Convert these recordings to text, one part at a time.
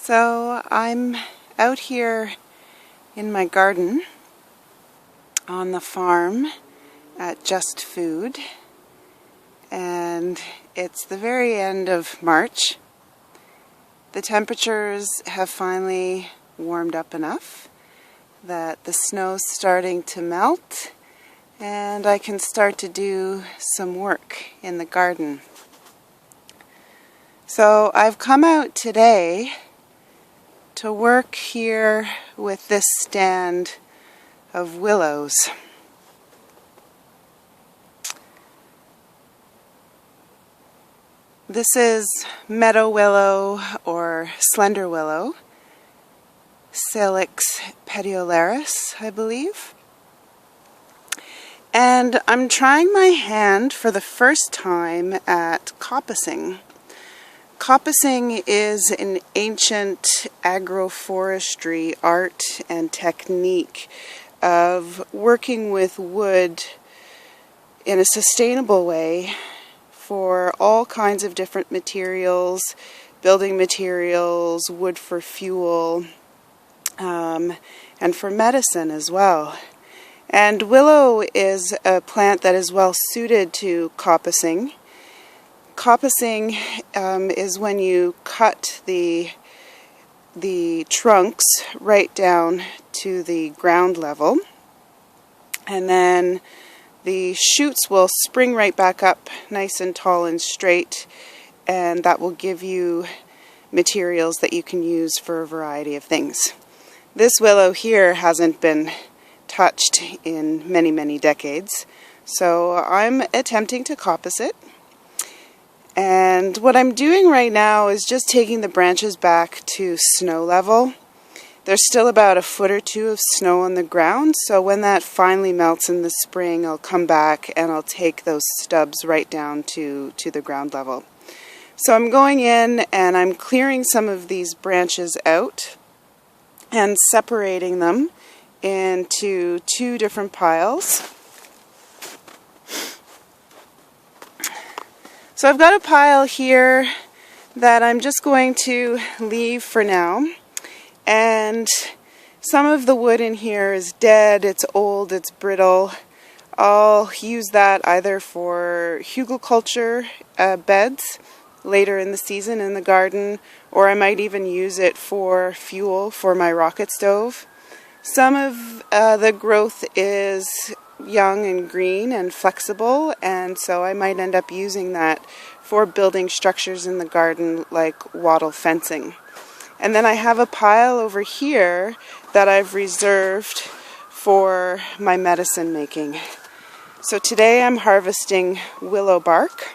So I'm out here in my garden on the farm at Just Food, and it's the very end of March. The temperatures have finally warmed up enough that the snow's starting to melt and I can start to do some work in the garden. So I've come out today to work here with this stand of willows. This is meadow willow or slender willow, Salix petiolaris, I believe. And I'm trying my hand for the first time at coppicing. Coppicing is an ancient agroforestry art and technique of working with wood in a sustainable way for all kinds of different materials, building materials, wood for fuel, and for medicine as well. And willow is a plant that is well suited to coppicing. Coppicing is when you cut the trunks right down to the ground level, and then the shoots will spring right back up nice and tall and straight, and that will give you materials that you can use for a variety of things. This willow here hasn't been touched in many, many decades, so I'm attempting to coppice it. And what I'm doing right now is just taking the branches back to snow level. There's still about a foot or two of snow on the ground, so when that finally melts in the spring, I'll come back and I'll take those stubs right down to the ground level. So I'm going in and I'm clearing some of these branches out and separating them into two different piles. So I've got a pile here that I'm just going to leave for now, and some of the wood in here is dead, it's old, it's brittle. I'll use that either for hugelkultur beds later in the season in the garden, or I might even use it for fuel for my rocket stove. Some of the growth is young and green and flexible, and so I might end up using that for building structures in the garden like wattle fencing. And then I have a pile over here that I've reserved for my medicine making. So today I'm harvesting willow bark.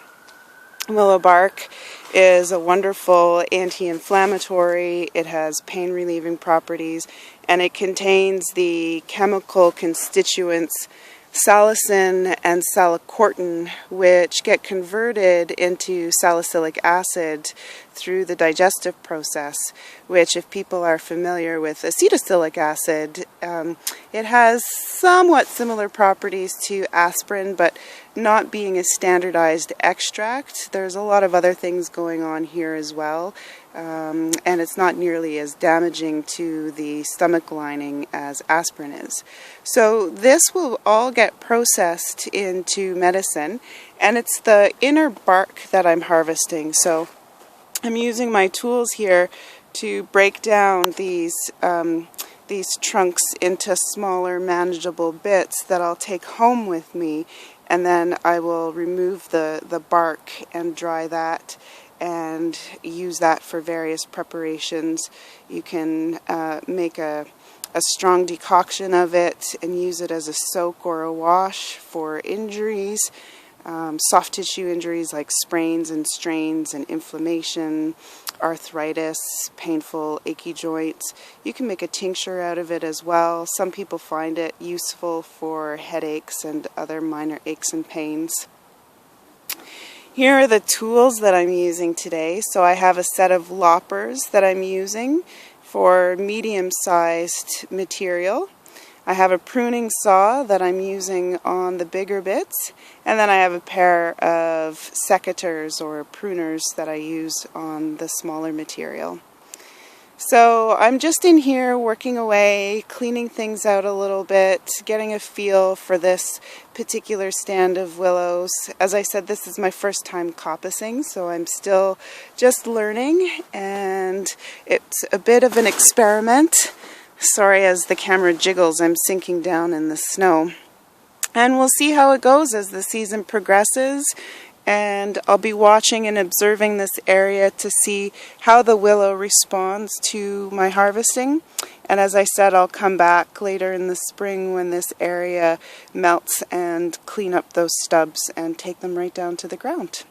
Willow bark is a wonderful anti-inflammatory, it has pain relieving properties, and it contains the chemical constituents salicin and salicortin, which get converted into salicylic acid through the digestive process, which, if people are familiar with acetylsalic acid, it has somewhat similar properties to aspirin, but not being a standardized extract. There's a lot of other things going on here as well, and it's not nearly as damaging to the stomach lining as aspirin is. So this will all get processed into medicine, and it's the inner bark that I'm harvesting. So I'm using my tools here to break down these trunks into smaller, manageable bits that I'll take home with me, and then I will remove the bark and dry that and use that for various preparations. You can make a strong decoction of it and use it as a soak or a wash for injuries, soft tissue injuries like sprains and strains and inflammation, arthritis, painful, achy joints. You can make a tincture out of it as well. Some people find it useful for headaches and other minor aches and pains. Here are the tools that I'm using today. So I have a set of loppers that I'm using for medium-sized material. I have a pruning saw that I'm using on the bigger bits, and then I have a pair of secateurs or pruners that I use on the smaller material. So I'm just in here working away, cleaning things out a little bit, getting a feel for this particular stand of willows. As I said, this is my first time coppicing, so I'm still just learning, and it's a bit of an experiment. Sorry, as the camera jiggles, I'm sinking down in the snow. And we'll see how it goes as the season progresses. And I'll be watching and observing this area to see how the willow responds to my harvesting. And as I said, I'll come back later in the spring when this area melts and clean up those stubs and take them right down to the ground.